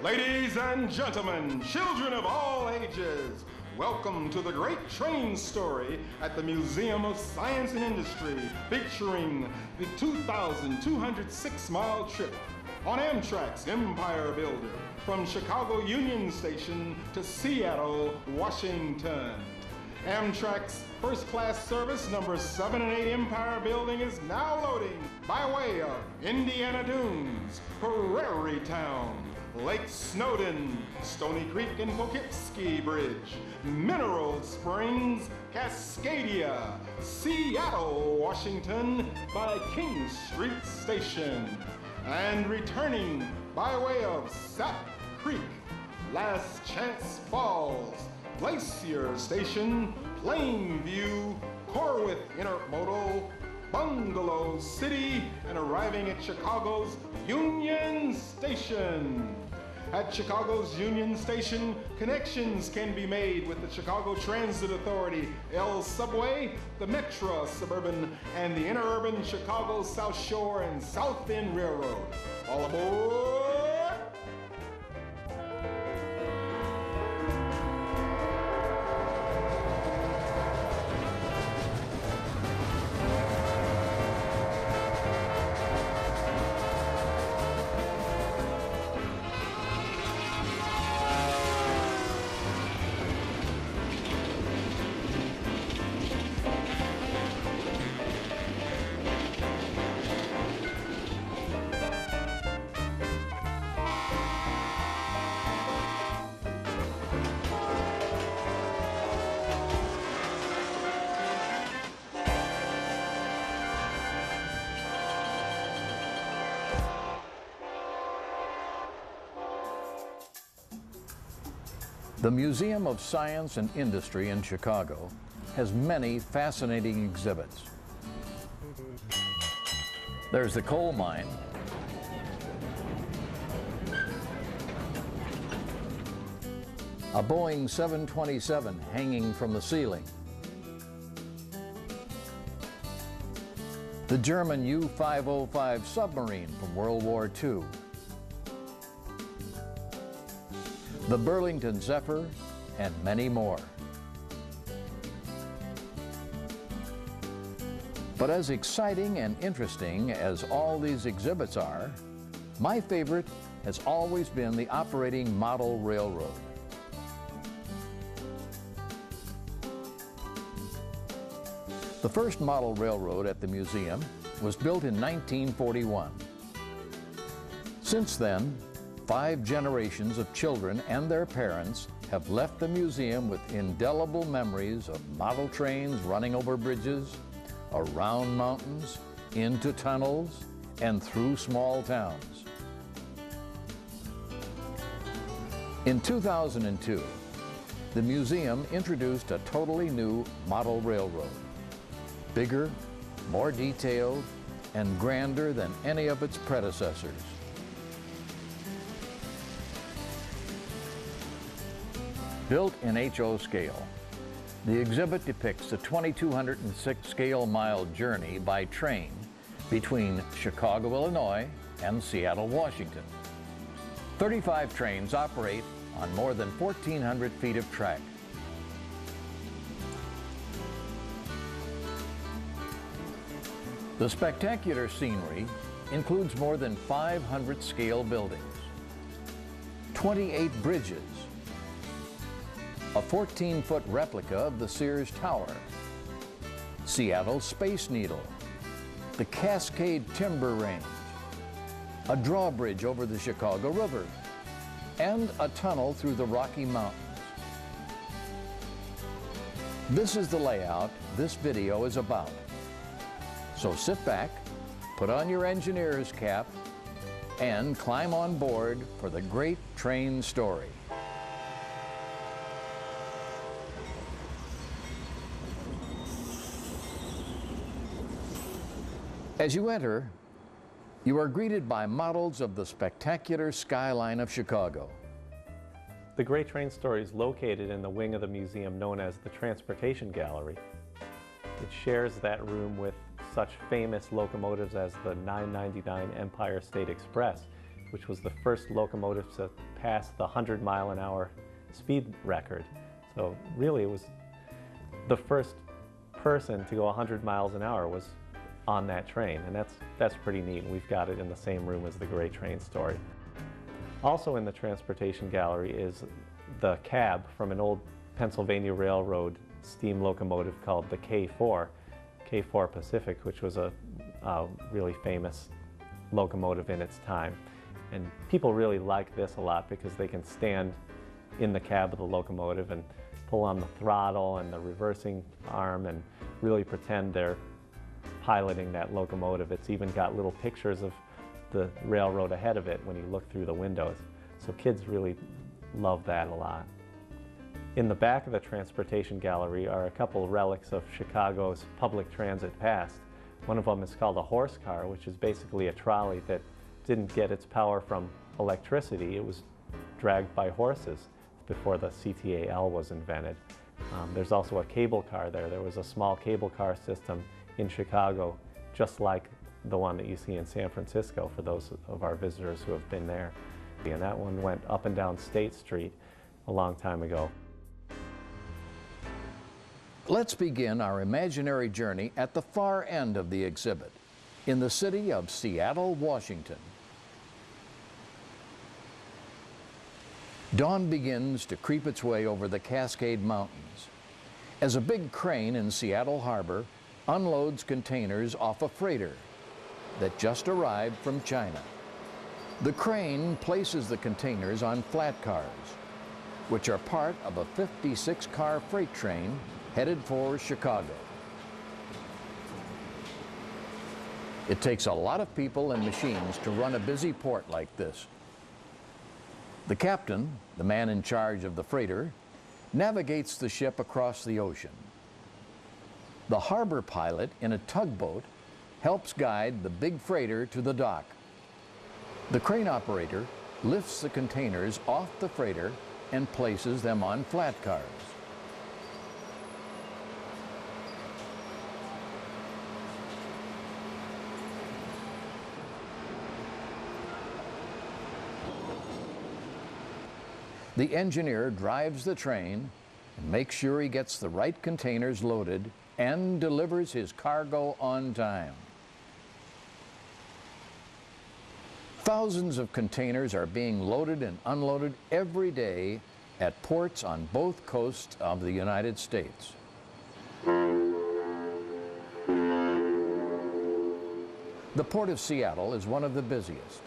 Ladies and gentlemen, children of all ages, welcome to the great train story at the Museum of Science and Industry, featuring the 2,206-mile trip on Amtrak's Empire Builder from Chicago Union Station to Seattle, Washington. Amtrak's first-class service number 7 and 8 Empire Building is now loading by way of Indiana Dunes, Prairie Town, Lake Snowden, Stony Creek and Poughkeepsie Bridge, Mineral Springs, Cascadia, Seattle, Washington by King Street Station, and returning by way of Sap Creek, Last Chance Falls, Glacier Station, Plainview, Corwith Intermodal, Bungalow City, and arriving at Chicago's Union Station. At Chicago's Union Station, connections can be made with the Chicago Transit Authority, L Subway, the Metro Suburban, and the Interurban Chicago South Shore and South End Railroad. All aboard! The Museum of Science and Industry in Chicago has many fascinating exhibits. There's the coal mine, a Boeing 727 hanging from the ceiling, the German U-505 submarine from World War II, the Burlington Zephyr, and many more. But as exciting and interesting as all these exhibits are, my favorite has always been the operating model railroad. The first model railroad at the museum was built in 1941. Since then, 5 generations of children and their parents have left the museum with indelible memories of model trains running over bridges, around mountains, into tunnels, and through small towns. In 2002, the museum introduced a totally new model railroad, bigger, more detailed, and grander than any of its predecessors. Built in HO scale, the exhibit depicts a 2,206 scale mile journey by train between Chicago, Illinois and Seattle, Washington. 35 trains operate on more than 1,400 feet of track. The spectacular scenery includes more than 500 scale buildings, 28 bridges, a 14-foot replica of the Sears Tower, Seattle's Space Needle, the Cascade Timber Range, a drawbridge over the Chicago River, and a tunnel through the Rocky Mountains. This is the layout this video is about. So sit back, put on your engineer's cap, and climb on board for the great train story. As you enter, you are greeted by models of the spectacular skyline of Chicago. The Great Train Story is located in the wing of the museum known as the Transportation Gallery. It shares that room with such famous locomotives as the 999 Empire State Express which was the first locomotive to pass the 100-mile-an-hour speed record. So really it was the first person to go 100 miles an hour was on that train, and that's pretty neat. We've got it in the same room as the Great Train Story. Also in the Transportation Gallery is the cab from an old Pennsylvania Railroad steam locomotive called the K4 Pacific, which was a really famous locomotive in its time. And people really like this a lot because they can stand in the cab of the locomotive and pull on the throttle and the reversing arm and really pretend they're piloting that locomotive. It's even got little pictures of the railroad ahead of it when you look through the windows. So kids really love that a lot. In the back of the Transportation Gallery are a couple relics of Chicago's public transit past. One of them is called a horse car, which is basically a trolley that didn't get its power from electricity. It was dragged by horses before the CTAL was invented. There's also a cable car there. There was a small cable car system in Chicago, just like the one that you see in San Francisco for those of our visitors who have been there. And that one went up and down State Street a long time ago. Let's begin our imaginary journey at the far end of the exhibit, in the city of Seattle, Washington. Dawn begins to creep its way over the Cascade Mountains as a big crane in Seattle Harbor unloads containers off a freighter that just arrived from China. The crane places the containers on flat cars, which are part of a 56-car freight train headed for Chicago. It takes a lot of people and machines to run a busy port like this. The captain, the man in charge of the freighter, navigates the ship across the ocean. The harbor pilot in a tugboat helps guide the big freighter to the dock. The crane operator lifts the containers off the freighter and places them on flat cars. The engineer drives the train and makes sure he gets the right containers loaded and delivers his cargo on time. Thousands of containers are being loaded and unloaded every day at ports on both coasts of the United States. The Port of Seattle is one of the busiest.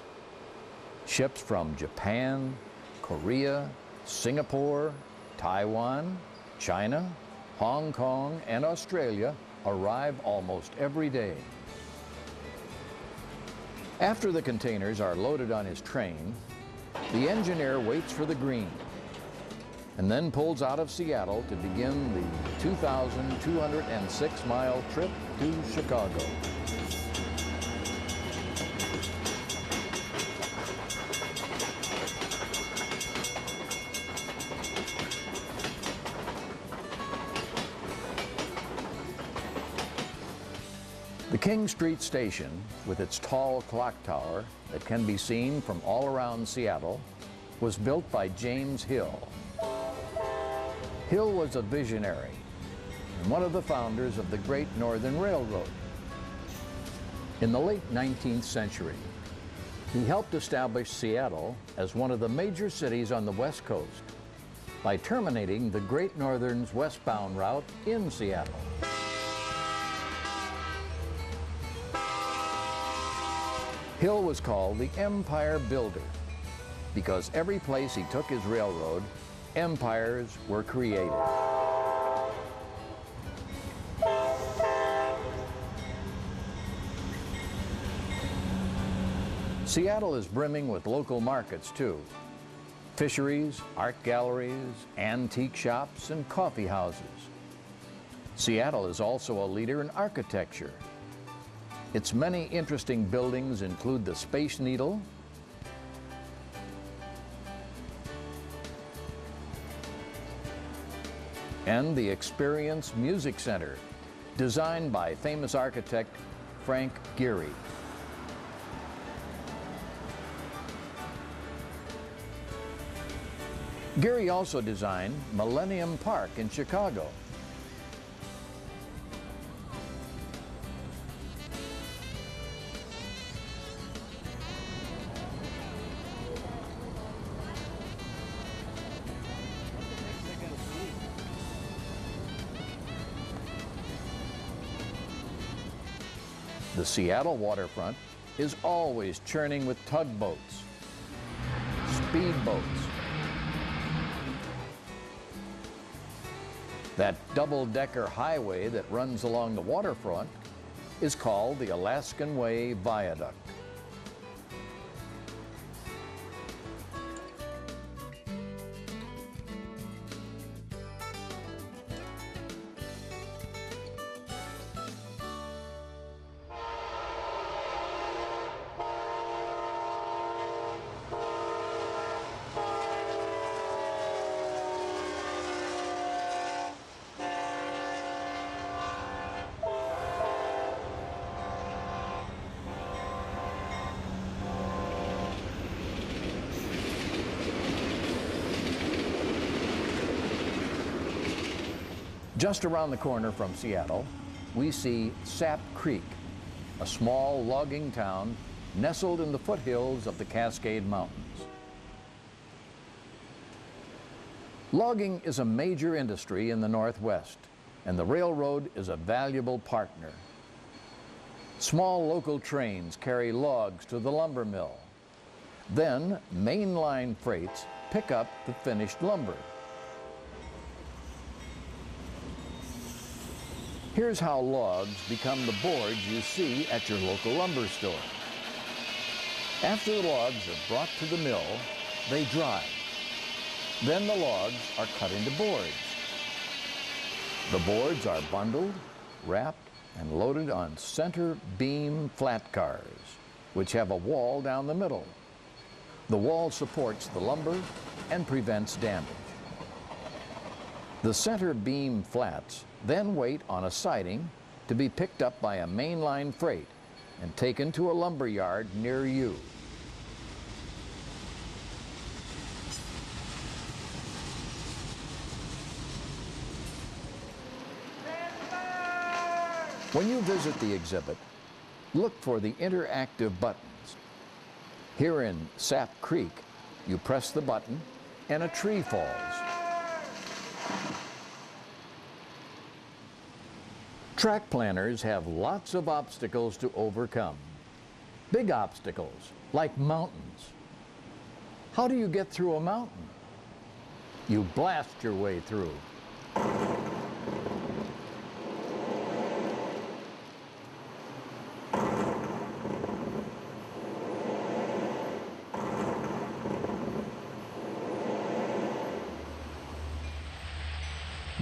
Ships from Japan, Korea, Singapore, Taiwan, China, Hong Kong, and Australia arrive almost every day. After the containers are loaded on his train, the engineer waits for the green and then pulls out of Seattle to begin the 2,206-mile trip to Chicago. The King Street Station, with its tall clock tower that can be seen from all around Seattle, was built by James Hill. Hill was a visionary and one of the founders of the Great Northern Railroad. In the late 19th century, he helped establish Seattle as one of the major cities on the West Coast by terminating the Great Northern's westbound route in Seattle. Hill was called the Empire Builder because every place he took his railroad, empires were created. Seattle is brimming with local markets too. Fisheries, art galleries, antique shops, and coffee houses. Seattle is also a leader in architecture. Its many interesting buildings include the Space Needle, and the Experience Music Center, designed by famous architect Frank Gehry. Geary also designed Millennium Park in Chicago. The Seattle waterfront is always churning with tugboats, speedboats. That double-decker highway that runs along the waterfront is called the Alaskan Way Viaduct. Just around the corner from Seattle, we see Sap Creek, a small logging town nestled in the foothills of the Cascade Mountains. Logging is a major industry in the Northwest, and the railroad is a valuable partner. Small local trains carry logs to the lumber mill. Then, mainline freights pick up the finished lumber. Here's how logs become the boards you see at your local lumber store. After the logs are brought to the mill, they dry. Then the logs are cut into boards. The boards are bundled, wrapped, and loaded on center beam flat cars, which have a wall down the middle. The wall supports the lumber and prevents damage. The center beam flats then wait on a siding to be picked up by a mainline freight and taken to a lumber yard near you. When you visit the exhibit, look for the interactive buttons. Here in Sap Creek, you press the button and a tree falls. Track planners have lots of obstacles to overcome. Big obstacles, like mountains. How do you get through a mountain? You blast your way through.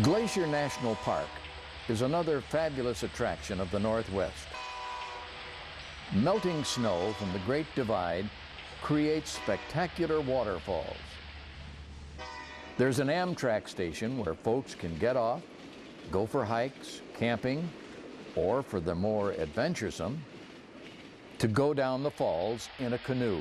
Glacier National Park is another fabulous attraction of the Northwest. Melting snow from the Great Divide creates spectacular waterfalls. There's an Amtrak station where folks can get off, go for hikes, camping, or for the more adventuresome, to go down the falls in a canoe.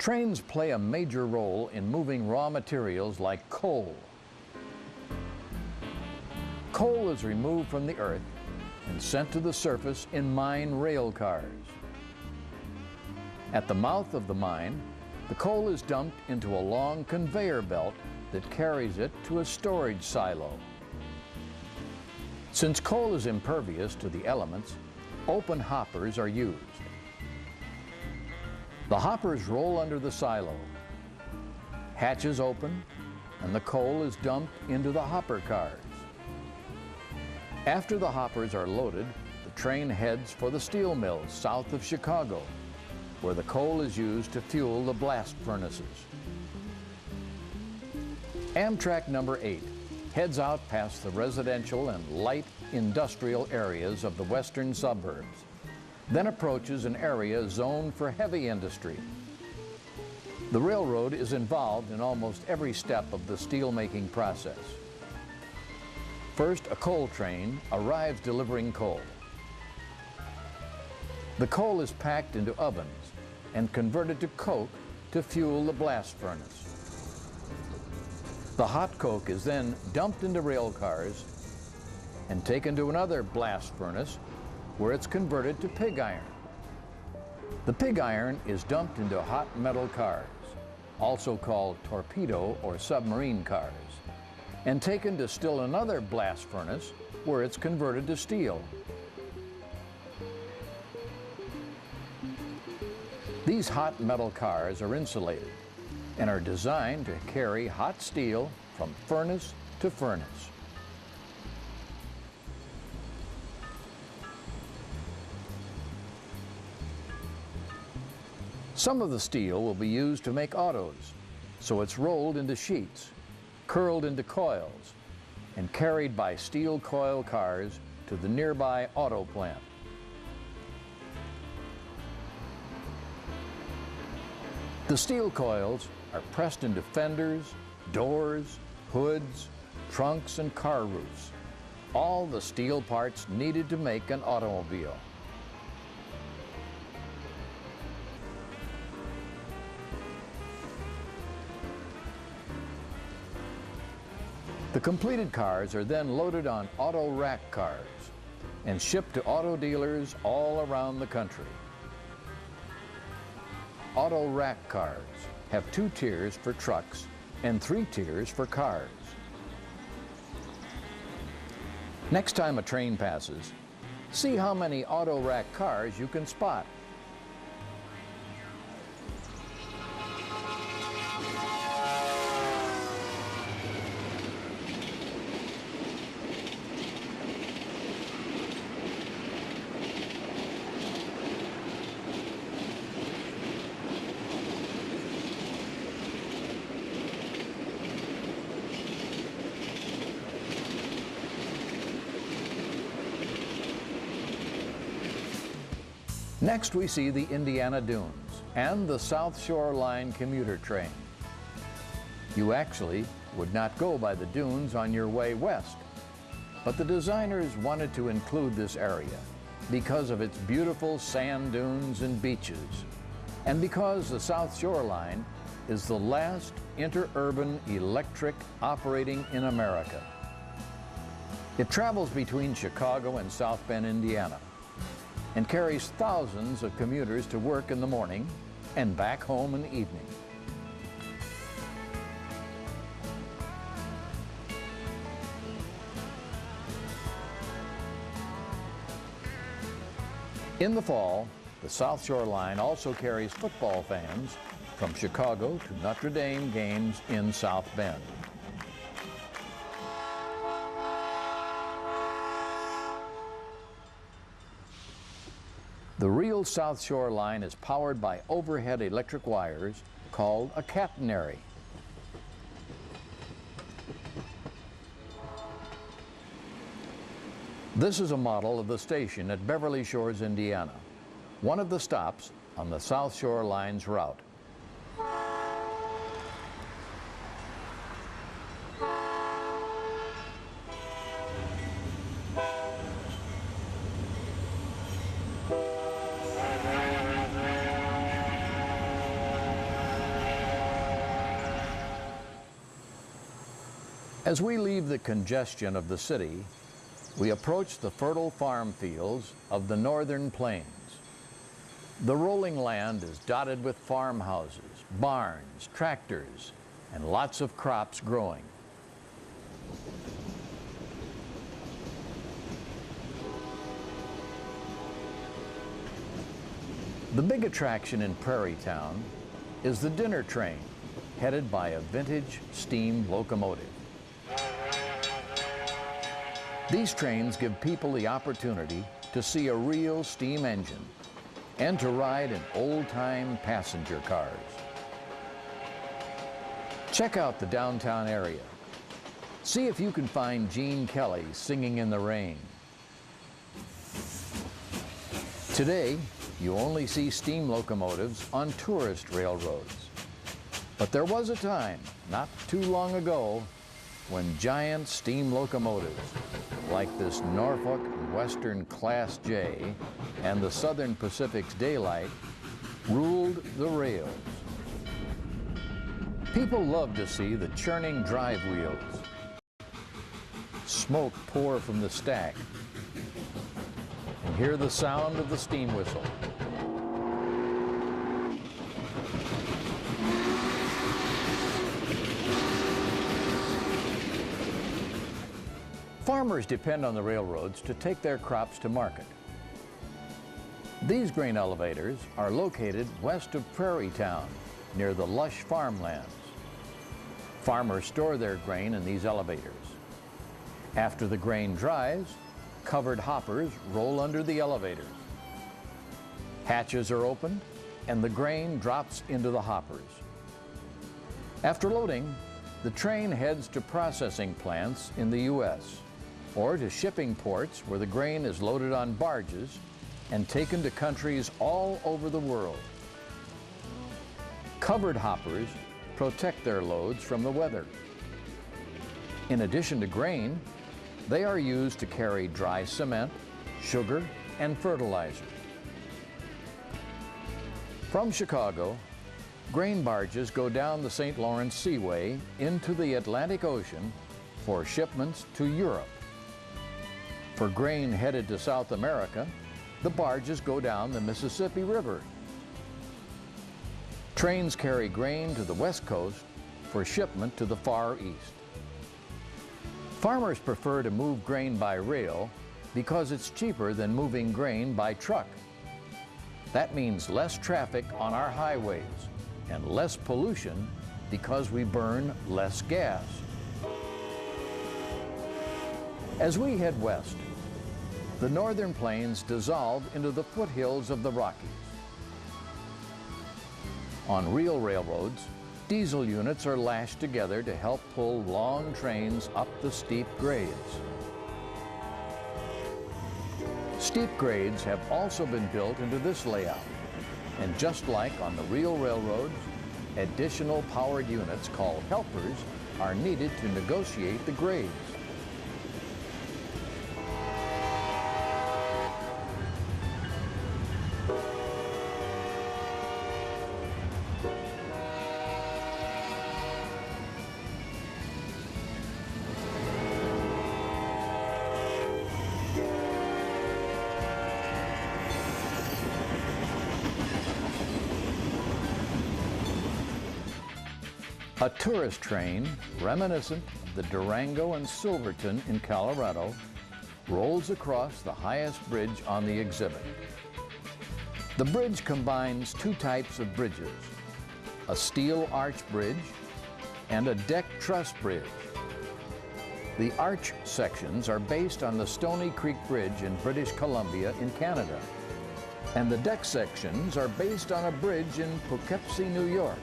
Trains play a major role in moving raw materials like coal. Coal is removed from the earth and sent to the surface in mine rail cars. At the mouth of the mine, the coal is dumped into a long conveyor belt that carries it to a storage silo. Since coal is impervious to the elements, open hoppers are used. The hoppers roll under the silo. Hatches open, and the coal is dumped into the hopper cars. After the hoppers are loaded, the train heads for the steel mills south of Chicago, where the coal is used to fuel the blast furnaces. Amtrak number 8 heads out past the residential and light industrial areas of the western suburbs, then approaches an area zoned for heavy industry. The railroad is involved in almost every step of the steel-making process. First, a coal train arrives delivering coal. The coal is packed into ovens and converted to coke to fuel the blast furnace. The hot coke is then dumped into rail cars and taken to another blast furnace where it's converted to pig iron. The pig iron is dumped into hot metal cars, also called torpedo or submarine cars, and taken to still another blast furnace where it's converted to steel. These hot metal cars are insulated and are designed to carry hot steel from furnace to furnace. Some of the steel will be used to make autos, so it's rolled into sheets, curled into coils, and carried by steel coil cars to the nearby auto plant. The steel coils are pressed into fenders, doors, hoods, trunks, and car roofs, all the steel parts needed to make an automobile. The completed cars are then loaded on auto rack cars and shipped to auto dealers all around the country. Auto rack cars have 2 tiers for trucks and 3 tiers for cars. Next time a train passes, see how many auto rack cars you can spot. Next, we see the Indiana Dunes and the South Shore Line commuter train. You actually would not go by the dunes on your way west, but the designers wanted to include this area because of its beautiful sand dunes and beaches, and because the South Shore Line is the last interurban electric operating in America. It travels between Chicago and South Bend, Indiana, and carries thousands of commuters to work in the morning and back home in the evening. In the fall, the South Shore Line also carries football fans from Chicago to Notre Dame games in South Bend. The real South Shore Line is powered by overhead electric wires called a catenary. This is a model of the station at Beverly Shores, Indiana, one of the stops on the South Shore Line's route. As we leave the congestion of the city, we approach the fertile farm fields of the northern plains. The rolling land is dotted with farmhouses, barns, tractors, and lots of crops growing. The big attraction in Prairie Town is the dinner train, headed by a vintage steam locomotive. These trains give people the opportunity to see a real steam engine and to ride in old-time passenger cars. Check out the downtown area. See if you can find Gene Kelly singing in the rain. Today, you only see steam locomotives on tourist railroads. But there was a time, not too long ago, when giant steam locomotives, like this Norfolk Western Class J and the Southern Pacific's Daylight, ruled the rails. People love to see the churning drive wheels, smoke pour from the stack, and hear the sound of the steam whistle. Farmers depend on the railroads to take their crops to market. These grain elevators are located west of Prairie Town, near the lush farmlands. Farmers store their grain in these elevators. After the grain dries, covered hoppers roll under the elevators. Hatches are opened, and the grain drops into the hoppers. After loading, the train heads to processing plants in the U.S. or to shipping ports where the grain is loaded on barges and taken to countries all over the world. Covered hoppers protect their loads from the weather. In addition to grain, they are used to carry dry cement, sugar, and fertilizer. From Chicago, grain barges go down the St. Lawrence Seaway into the Atlantic Ocean for shipments to Europe. For grain headed to South America, the barges go down the Mississippi River. Trains carry grain to the West Coast for shipment to the Far East. Farmers prefer to move grain by rail because it's cheaper than moving grain by truck. That means less traffic on our highways and less pollution because we burn less gas. As we head west, the northern plains dissolve into the foothills of the Rockies. On real railroads, diesel units are lashed together to help pull long trains up the steep grades. Steep grades have also been built into this layout, and just like on the real railroads, additional powered units called helpers are needed to negotiate the grades. A tourist train, reminiscent of the Durango and Silverton in Colorado, rolls across the highest bridge on the exhibit. The bridge combines two types of bridges, a steel arch bridge and a deck truss bridge. The arch sections are based on the Stony Creek Bridge in British Columbia in Canada, and the deck sections are based on a bridge in Poughkeepsie, New York.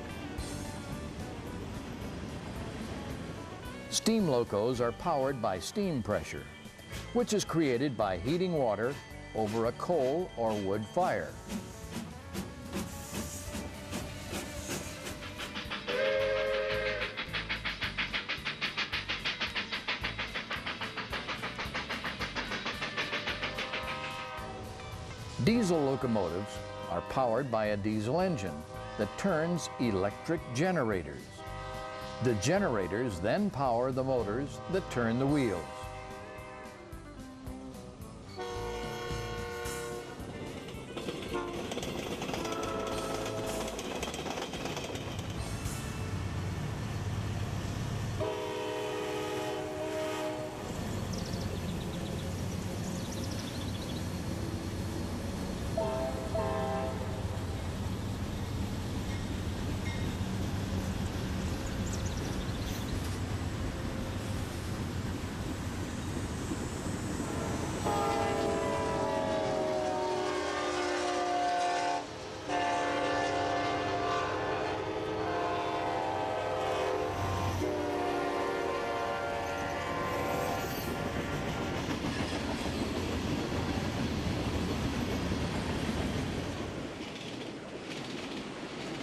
Steam locos are powered by steam pressure, which is created by heating water over a coal or wood fire. Diesel locomotives are powered by a diesel engine that turns electric generators. The generators then power the motors that turn the wheels.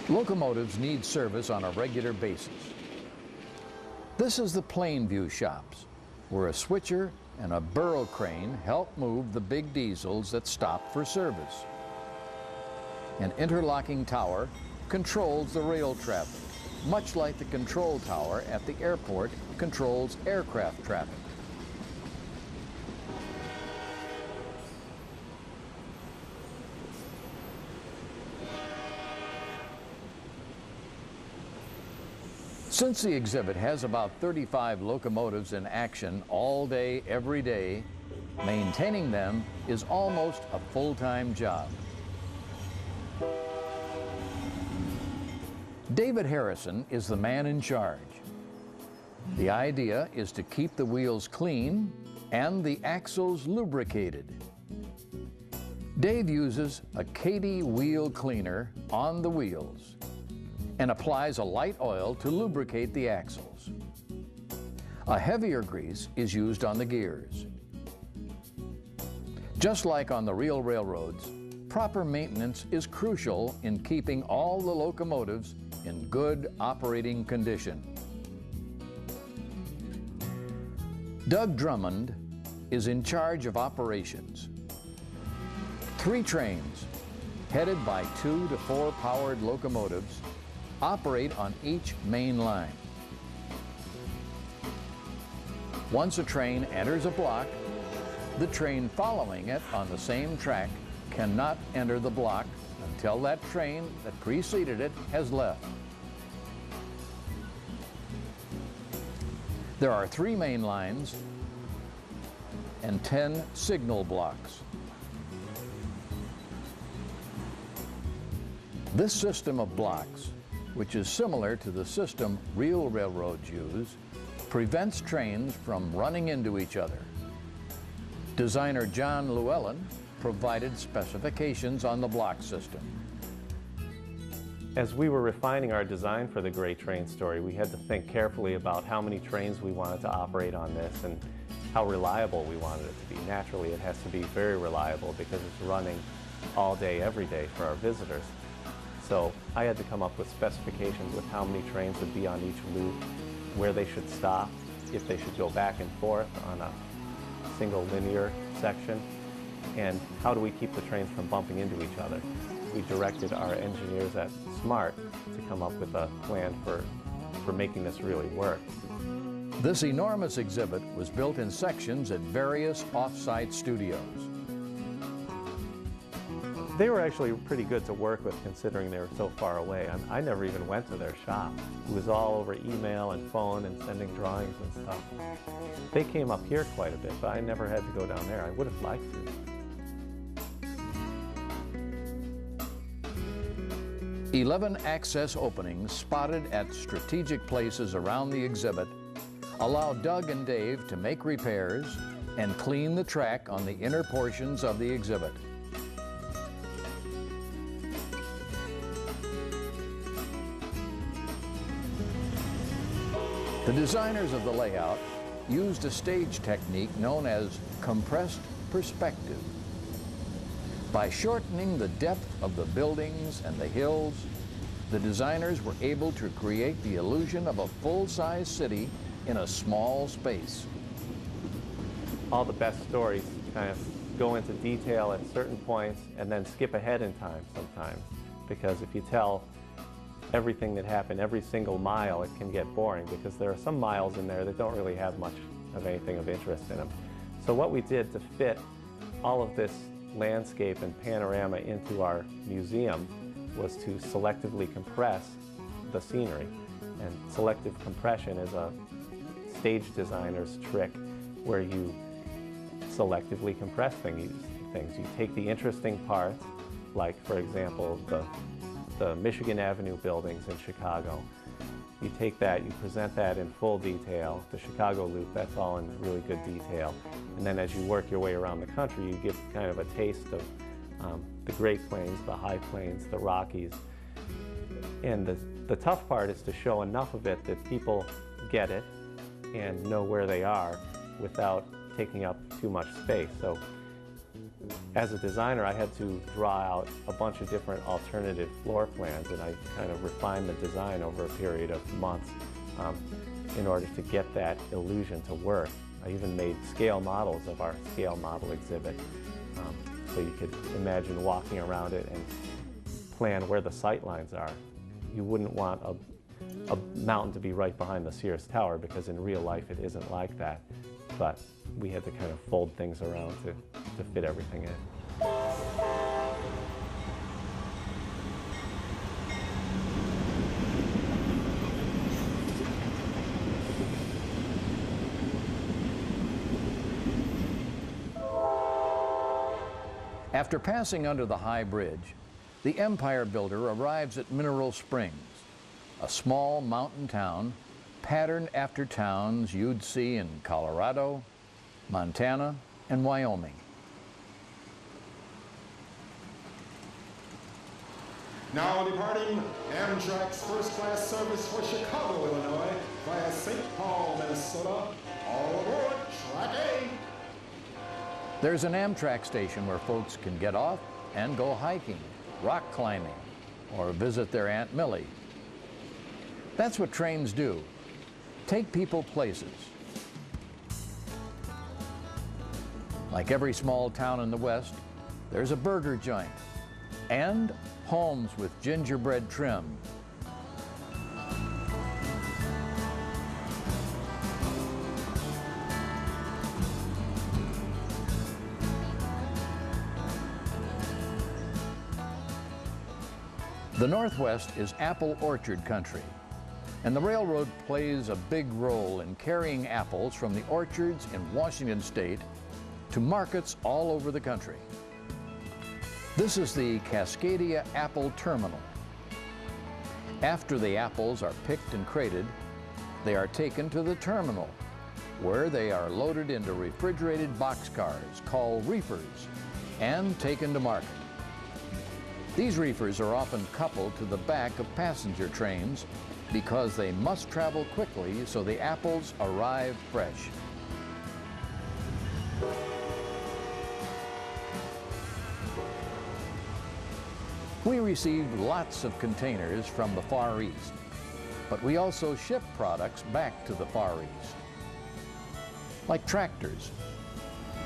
Locomotives need service on a regular basis. This is the plain view shops, where a switcher and a burrow crane help move the big diesels that stop for service. An interlocking tower controls the rail traffic, much like the control tower at the airport controls aircraft traffic. Since the exhibit has about 35 locomotives in action all day, every day, maintaining them is almost a full-time job. David Harrison is the man in charge. The idea is to keep the wheels clean and the axles lubricated. Dave uses a Katie wheel cleaner on the wheels and applies a light oil to lubricate the axles. A heavier grease is used on the gears. Just like on the real railroads, proper maintenance is crucial in keeping all the locomotives in good operating condition. Doug Drummond is in charge of operations. 3 trains, headed by 2 to 4 powered locomotives, operate on each main line. Once a train enters a block, the train following it on the same track cannot enter the block until that train that preceded it has left. There are 3 main lines and 10 signal blocks. This system of blocks, which is similar to the system real railroads use, prevents trains from running into each other. Designer John Llewellyn provided specifications on the block system. As we were refining our design for the Great Train Story, we had to think carefully about how many trains we wanted to operate on this and how reliable we wanted it to be. Naturally, it has to be very reliable because it's running all day, every day for our visitors. So I had to come up with specifications with how many trains would be on each loop, where they should stop, if they should go back and forth on a single linear section, and how do we keep the trains from bumping into each other. We directed our engineers at SMART to come up with a plan for making this really work. This enormous exhibit was built in sections at various off-site studios. They were actually pretty good to work with considering they were so far away. I never even went to their shop. It was all over email and phone and sending drawings and stuff. They came up here quite a bit, but I never had to go down there. I would have liked to. 11 access openings spotted at strategic places around the exhibit allow Doug and Dave to make repairs and clean the track on the inner portions of the exhibit. The designers of the layout used a stage technique known as compressed perspective. By shortening the depth of the buildings and the hills, the designers were able to create the illusion of a full-size city in a small space. All the best stories kind of go into detail at certain points and then skip ahead in time sometimes, because if you tell everything that happened every single mile, it can get boring because there are some miles in there that don't really have much of anything of interest in them. So what we did to fit all of this landscape and panorama into our museum was to selectively compress the scenery. And selective compression is a stage designer's trick where you selectively compress things. You take the interesting parts, like for example the Michigan Avenue buildings in Chicago. You take that, you present that in full detail. The Chicago Loop, that's all in really good detail. And then as you work your way around the country, you get kind of a taste of the Great Plains, the High Plains, the Rockies. And the tough part is to show enough of it that people get it and know where they are without taking up too much space. So As a designer, I had to draw out a bunch of different alternative floor plans, and I kind of refined the design over a period of months in order to get that illusion to work. I even made scale models of our scale model exhibit, so you could imagine walking around it and plan where the sight lines are. You wouldn't want a mountain to be right behind the Sears Tower, because in real life it isn't like that. But we had to kind of fold things around to fit everything in. After passing under the high bridge, the Empire Builder arrives at Mineral Springs, a small mountain town patterned after towns you'd see in Colorado, Montana, and Wyoming. Now departing Amtrak's first-class service for Chicago, Illinois, via St. Paul, Minnesota. All aboard Track A. There's an Amtrak station where folks can get off and go hiking, rock climbing, or visit their Aunt Millie. That's what trains do. Take people places. Like every small town in the West, there's a burger joint and homes with gingerbread trim. The Northwest is apple orchard country, and the railroad plays a big role in carrying apples from the orchards in Washington State to markets all over the country. This is the Cascadia Apple Terminal. After the apples are picked and crated, they are taken to the terminal, where they are loaded into refrigerated boxcars called reefers and taken to market. These reefers are often coupled to the back of passenger trains because they must travel quickly so the apples arrive fresh. We receive lots of containers from the Far East, but we also ship products back to the Far East. Like tractors.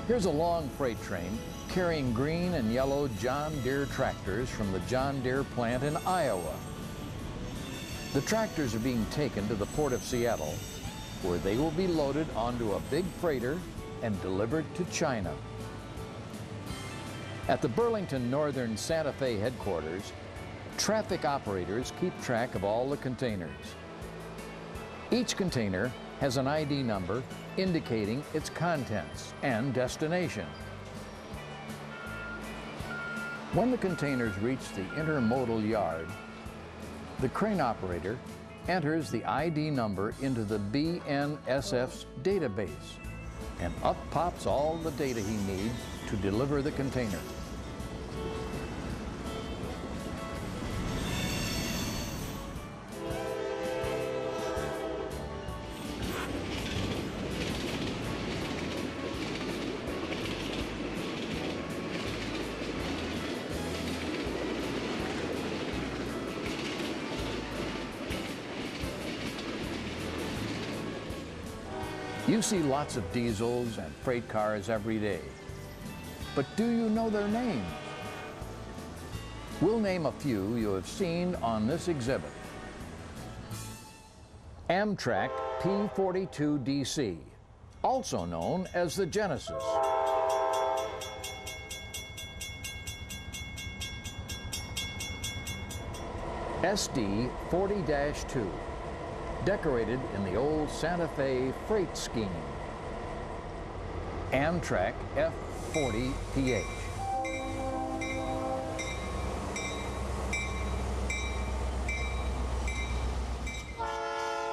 Here's a long freight train carrying green and yellow John Deere tractors from the John Deere plant in Iowa. The tractors are being taken to the Port of Seattle, where they will be loaded onto a big freighter and delivered to China. At the Burlington Northern Santa Fe headquarters, traffic operators keep track of all the containers. Each container has an ID number indicating its contents and destination. When the containers reach the intermodal yard, the crane operator enters the ID number into the BNSF's database, and up pops all the data he needs to deliver the container. You see lots of diesels and freight cars every day, but do you know their names? We'll name a few you have seen on this exhibit. Amtrak P42DC, also known as the Genesis. SD 40-2. Decorated in the old Santa Fe freight scheme. Amtrak F40PH.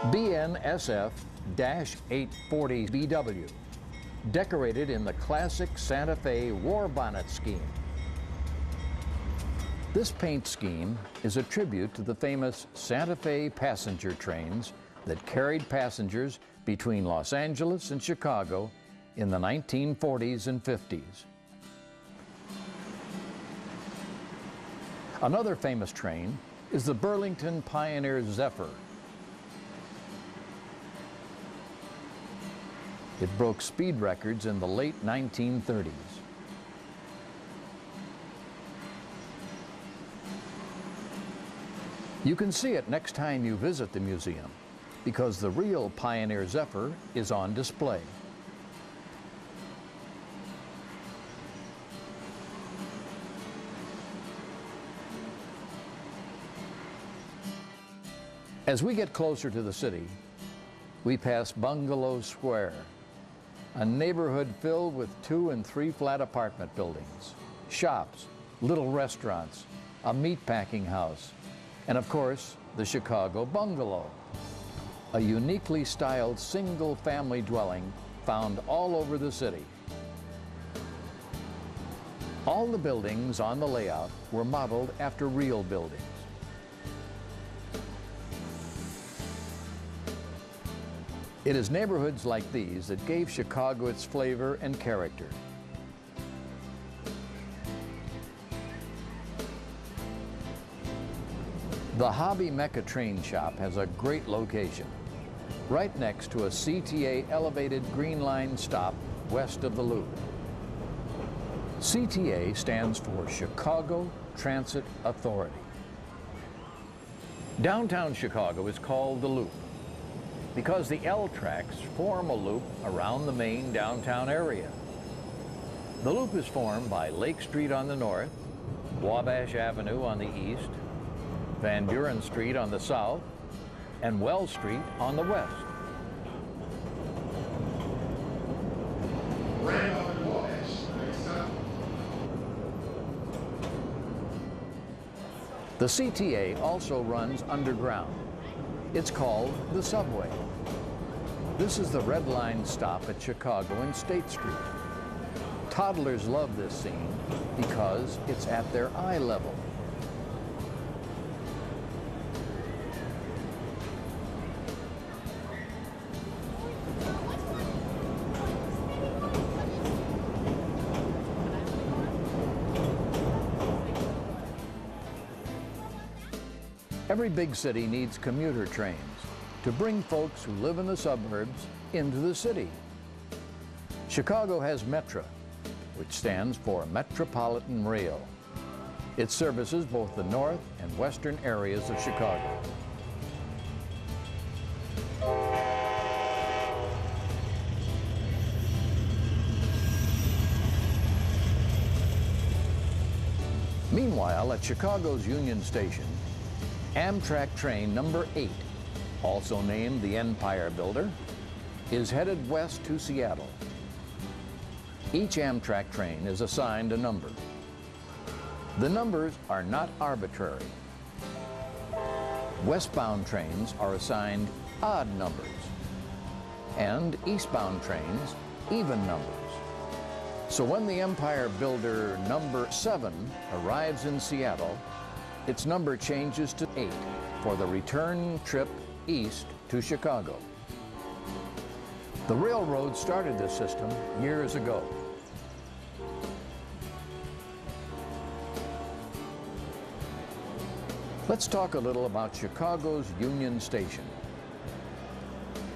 BNSF-840BW. Decorated in the classic Santa Fe war bonnet scheme. This paint scheme is a tribute to the famous Santa Fe passenger trains that carried passengers between Los Angeles and Chicago in the 1940s and 50s. Another famous train is the Burlington Pioneer Zephyr. It broke speed records in the late 1930s. You can see it next time you visit the museum, because the real Pioneer Zephyr is on display. As we get closer to the city, we pass Bungalow Square, a neighborhood filled with 2- and 3-flat apartment buildings, shops, little restaurants, a meatpacking house, and of course, the Chicago Bungalow, a uniquely styled single-family dwelling found all over the city. All the buildings on the layout were modeled after real buildings. It is neighborhoods like these that gave Chicago its flavor and character. The Hobby Mecca train shop has a great location, right next to a CTA elevated Green Line stop west of the Loop. CTA stands for Chicago Transit Authority. Downtown Chicago is called the Loop because the L tracks form a loop around the main downtown area. The loop is formed by Lake Street on the north, Wabash Avenue on the east, Van Buren Street on the south, and Wells Street on the west. The CTA also runs underground. It's called the subway. This is the Red Line stop at Chicago and State Street. Toddlers love this scene because it's at their eye level. Every big city needs commuter trains to bring folks who live in the suburbs into the city. Chicago has Metra, which stands for Metropolitan Rail. It services both the north and western areas of Chicago. Meanwhile, at Chicago's Union Station, Amtrak train number 8, also named the Empire Builder, is headed west to Seattle. Each Amtrak train is assigned a number. The numbers are not arbitrary. Westbound trains are assigned odd numbers, and eastbound trains even numbers. So when the Empire Builder number 7 arrives in Seattle, its number changes to 8 for the return trip east to Chicago. The railroad started this system years ago. Let's talk a little about Chicago's Union Station.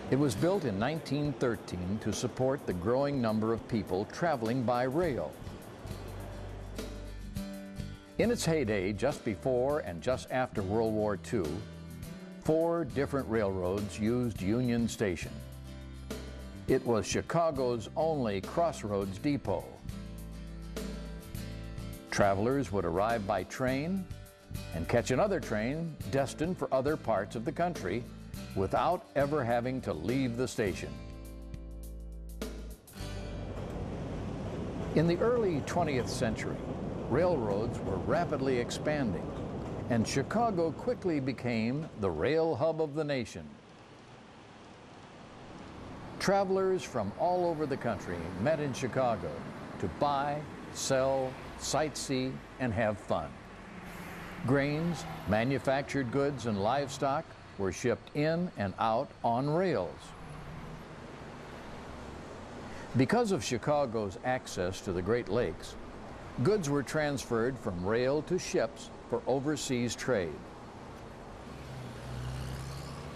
It was built in 1913 to support the growing number of people traveling by rail. In its heyday, just before and just after World War II, 4 different railroads used Union Station. It was Chicago's only crossroads depot. Travelers would arrive by train and catch another train destined for other parts of the country without ever having to leave the station. In the early 20th century, railroads were rapidly expanding, and Chicago quickly became the rail hub of the nation. Travelers from all over the country met in Chicago to buy, sell, sightsee, and have fun. Grains, manufactured goods, and livestock were shipped in and out on rails. Because of Chicago's access to the Great Lakes, goods were transferred from rail to ships for overseas trade.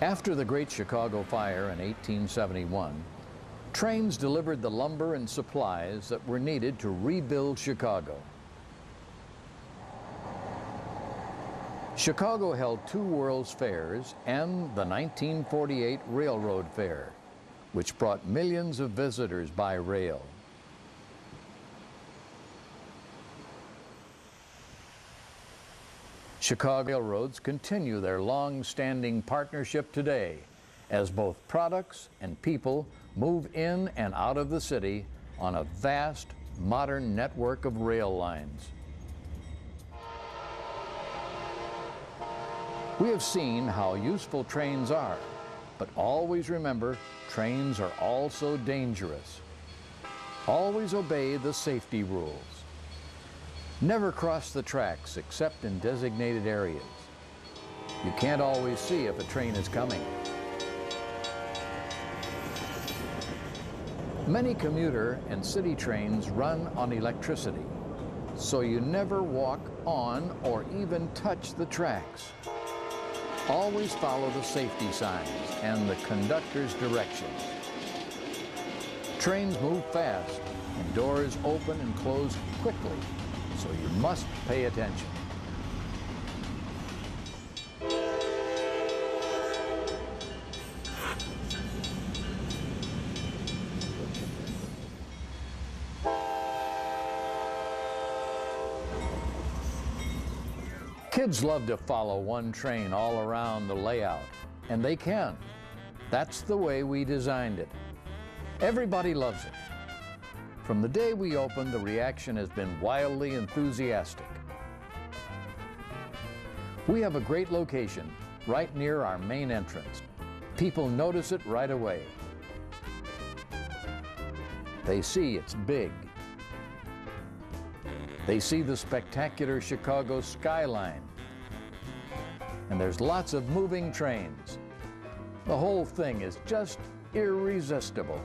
After the Great Chicago Fire in 1871, trains delivered the lumber and supplies that were needed to rebuild Chicago. Chicago held two World's Fairs and the 1948 Railroad Fair, which brought millions of visitors by rail. Chicago railroads continue their long-standing partnership today as both products and people move in and out of the city on a vast, modern network of rail lines. We have seen how useful trains are, but always remember, trains are also dangerous. Always obey the safety rules. Never cross the tracks except in designated areas. You can't always see if a train is coming. Many commuter and city trains run on electricity, so you never walk on or even touch the tracks. Always follow the safety signs and the conductor's directions. Trains move fast and doors open and close quickly, so you must pay attention. Kids love to follow one train all around the layout, and they can. That's the way we designed it. Everybody loves it. From the day we opened, the reaction has been wildly enthusiastic. We have a great location right near our main entrance. People notice it right away. They see it's big. They see the spectacular Chicago skyline. And there's lots of moving trains. The whole thing is just irresistible.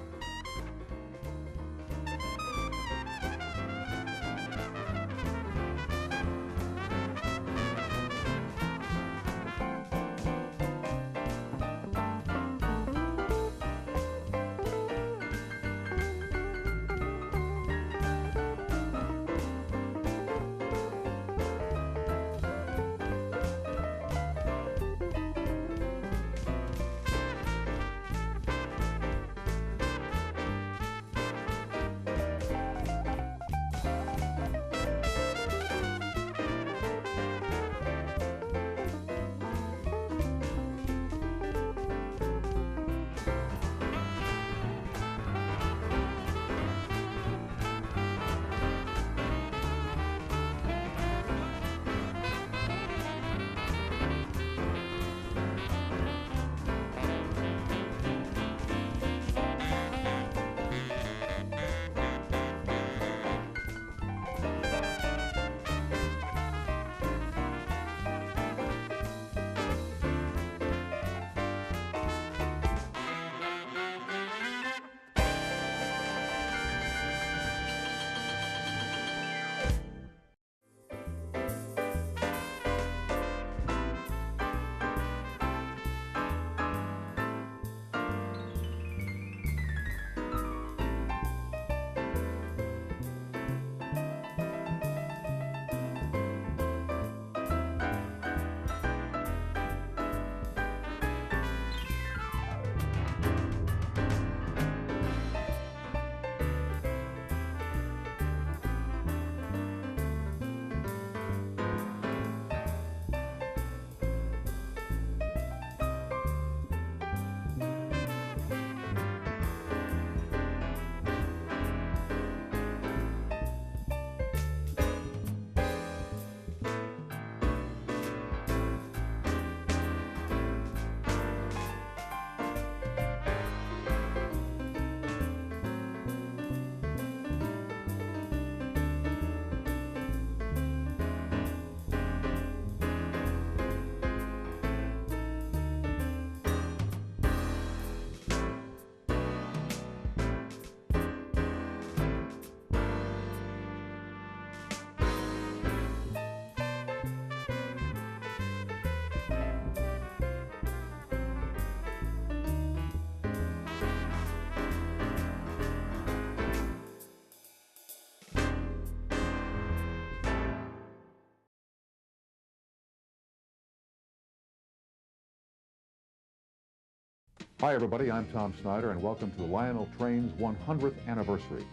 Hi everybody, I'm Tom Snyder and welcome to Lionel Train's 100th anniversary.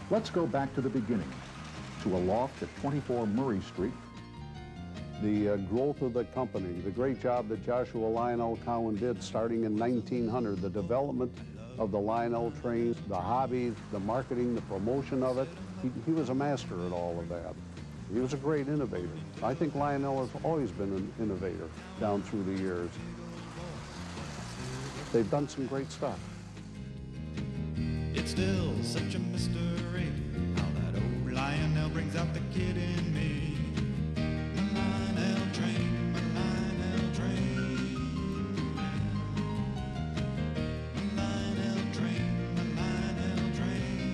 Let's go back to the beginning, to a loft at 24 Murray Street. The growth of the company, the great job that Joshua Lionel Cowan did starting in 1900, the development of the Lionel trains, the hobby, the marketing, the promotion of it. He was a master at all of that. He was a great innovator. I think Lionel has always been an innovator down through the years. They've done some great stuff. It's still such a mystery how that old Lionel brings out the kid in me. My Lionel train, my Lionel train. My Lionel train, my Lionel train.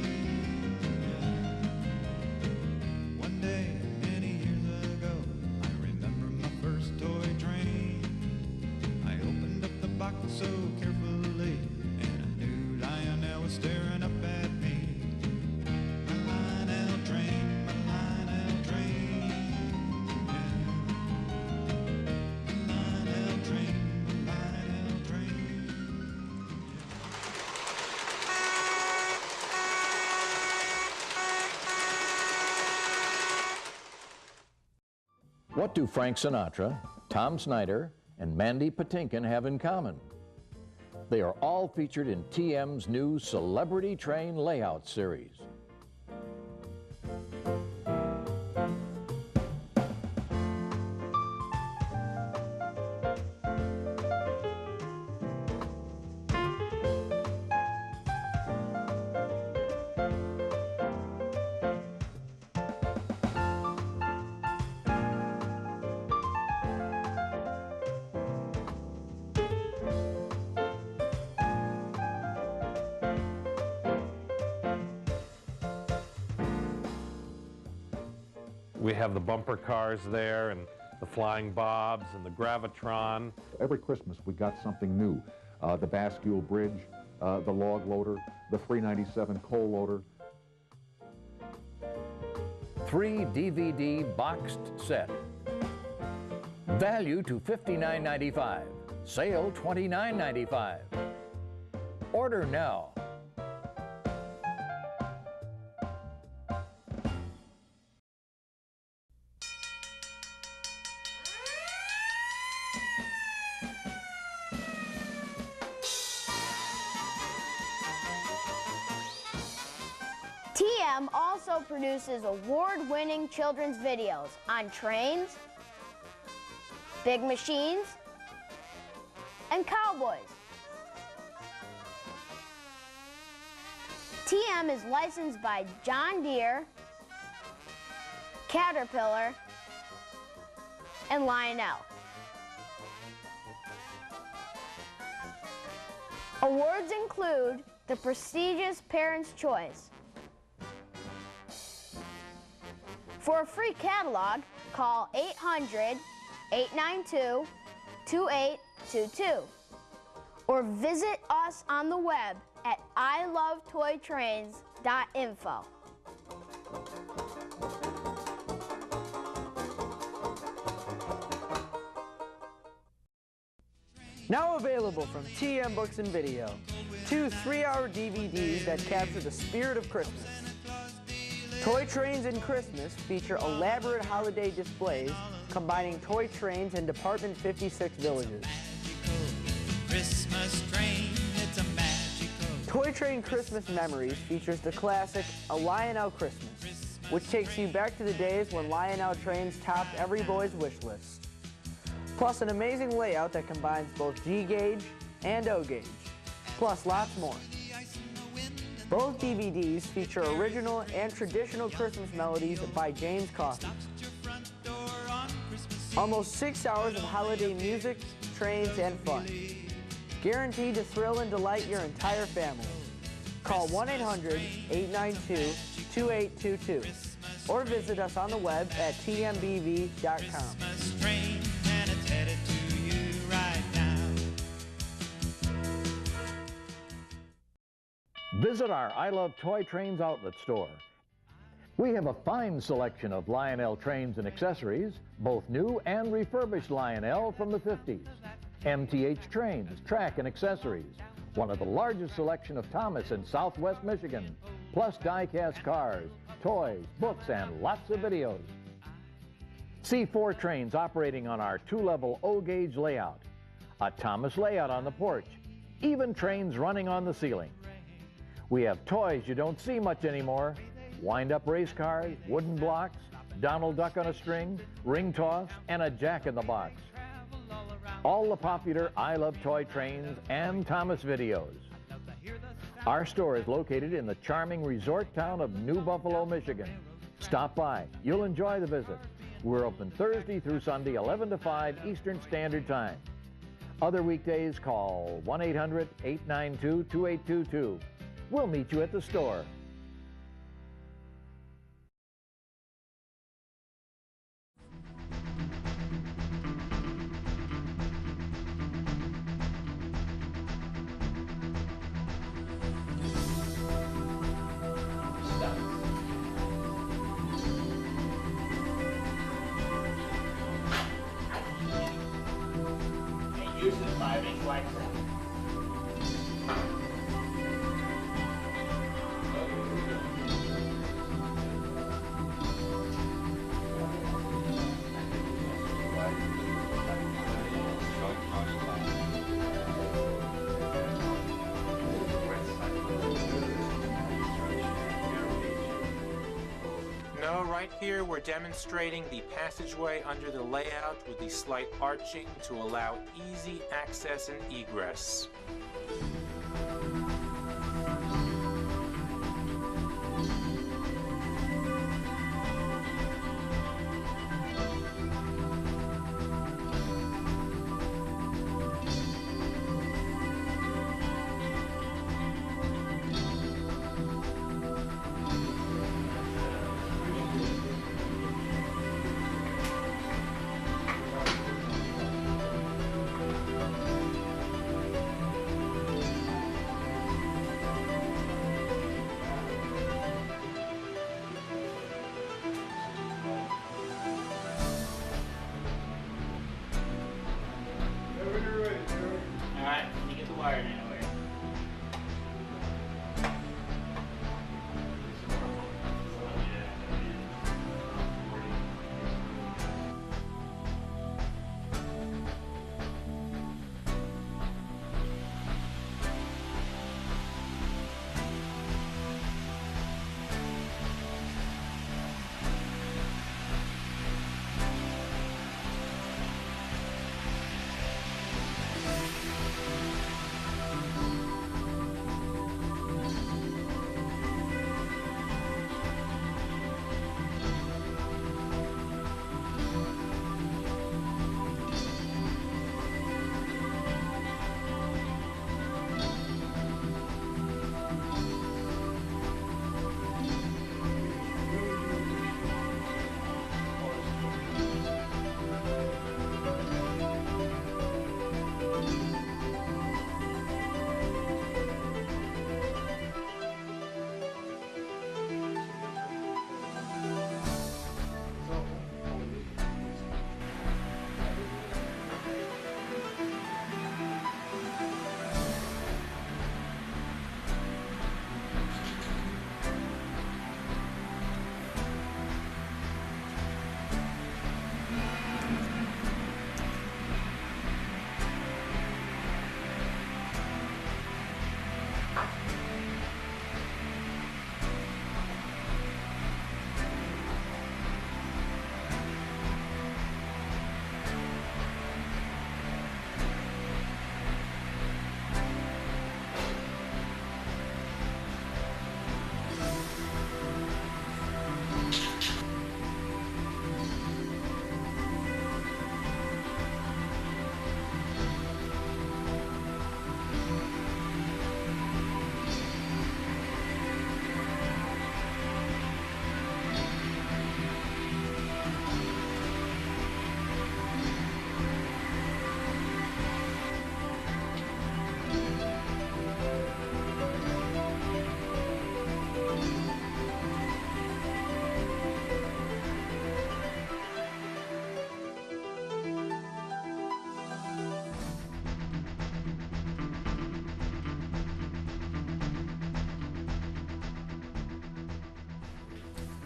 One day, many years ago, I remember my first toy train. I opened up the box so carefully, and I knew Lionel was staring up at me. My Lionel train, my Lionel train. My Lionel train, my Lionel train. What do Frank Sinatra, Tom Snyder, and Mandy Patinkin have in common? They are all featured in TM's new Celebrity Train Layout series. We have the bumper cars there, and the flying bobs, and the gravitron. Every Christmas we got something new. The Bascule Bridge, the log loader, the 397 coal loader. 3 DVD boxed set. Value to $59.95. Sale $29.95. Order now. TM also produces award-winning children's videos on trains, big machines, and cowboys. TM is licensed by John Deere, Caterpillar, and Lionel. Awards include the prestigious Parents' Choice. For a free catalog, call 800-892-2822 or visit us on the web at ilovetoytrains.info. Now available from TM Books and Video, 2 3-hour DVDs that capture the spirit of Christmas. Toy Trains and Christmas feature elaborate holiday displays combining toy trains and Department 56 villages. Christmas train, it's a magical. Toy Train Christmas Memories features the classic A Lionel Christmas, which takes you back to the days when Lionel trains topped every boy's wish list. Plus an amazing layout that combines both G-gauge and O-gauge, plus lots more. Both DVDs feature original and traditional Christmas melodies by James Coffey. Almost 6 hours of holiday music, trains, and fun. Guaranteed to thrill and delight your entire family. Call 1-800-892-2822 or visit us on the web at tmbv.com. Visit our I Love Toy Trains outlet store. We have a fine selection of Lionel trains and accessories, both new and refurbished Lionel from the 50s. MTH trains, track and accessories, one of the largest selection of Thomas in Southwest Michigan, plus die-cast cars, toys, books, and lots of videos. See 4 trains operating on our 2-level O-gauge layout, a Thomas layout on the porch, even trains running on the ceiling. We have toys you don't see much anymore, wind-up race cars, wooden blocks, Donald Duck on a string, ring toss, and a jack-in-the-box. All the popular I Love Toy trains and Thomas videos. Our store is located in the charming resort town of New Buffalo, Michigan. Stop by. You'll enjoy the visit. We're open Thursday through Sunday, 11 to 5 Eastern Standard Time. Other weekdays, call 1-800-892-2822. We'll meet you at the store. Use the 5-inch light. No, right here we're demonstrating the passageway under the layout with the slight arching to allow easy access and egress.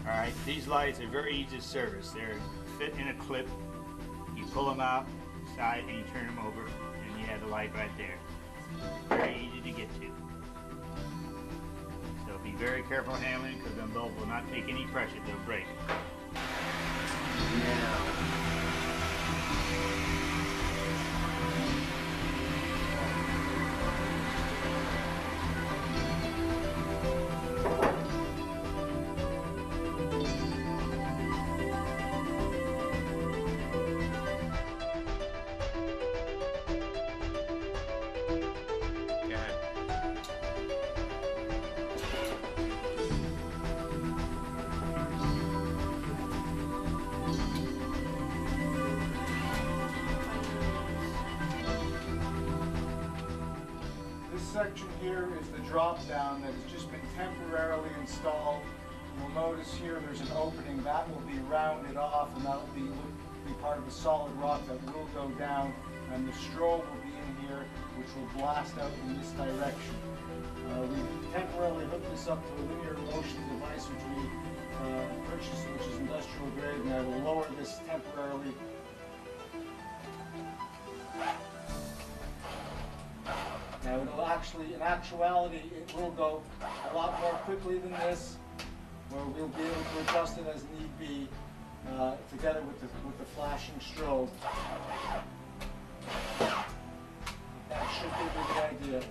All right, these lights are very easy to service. They're fit in a clip. You pull them out side and you turn them over, and you have the light right there. Very easy to get to. So be very careful handling, because them bulbs will not take any pressure, they'll break. Section here is the drop down that has just been temporarily installed. You'll notice here there's an opening that will be rounded off, and that will be part of the solid rock that will go down, and the strobe will be in here, which will blast out in this direction. We temporarily hooked this up to a linear motion device which we purchased, which is industrial grade, and I will lower this temporarily. Now it'll actually, in actuality, it will go a lot more quickly than this, where we'll be able to adjust it as need be, together with the flashing strobe. That should give you a good idea.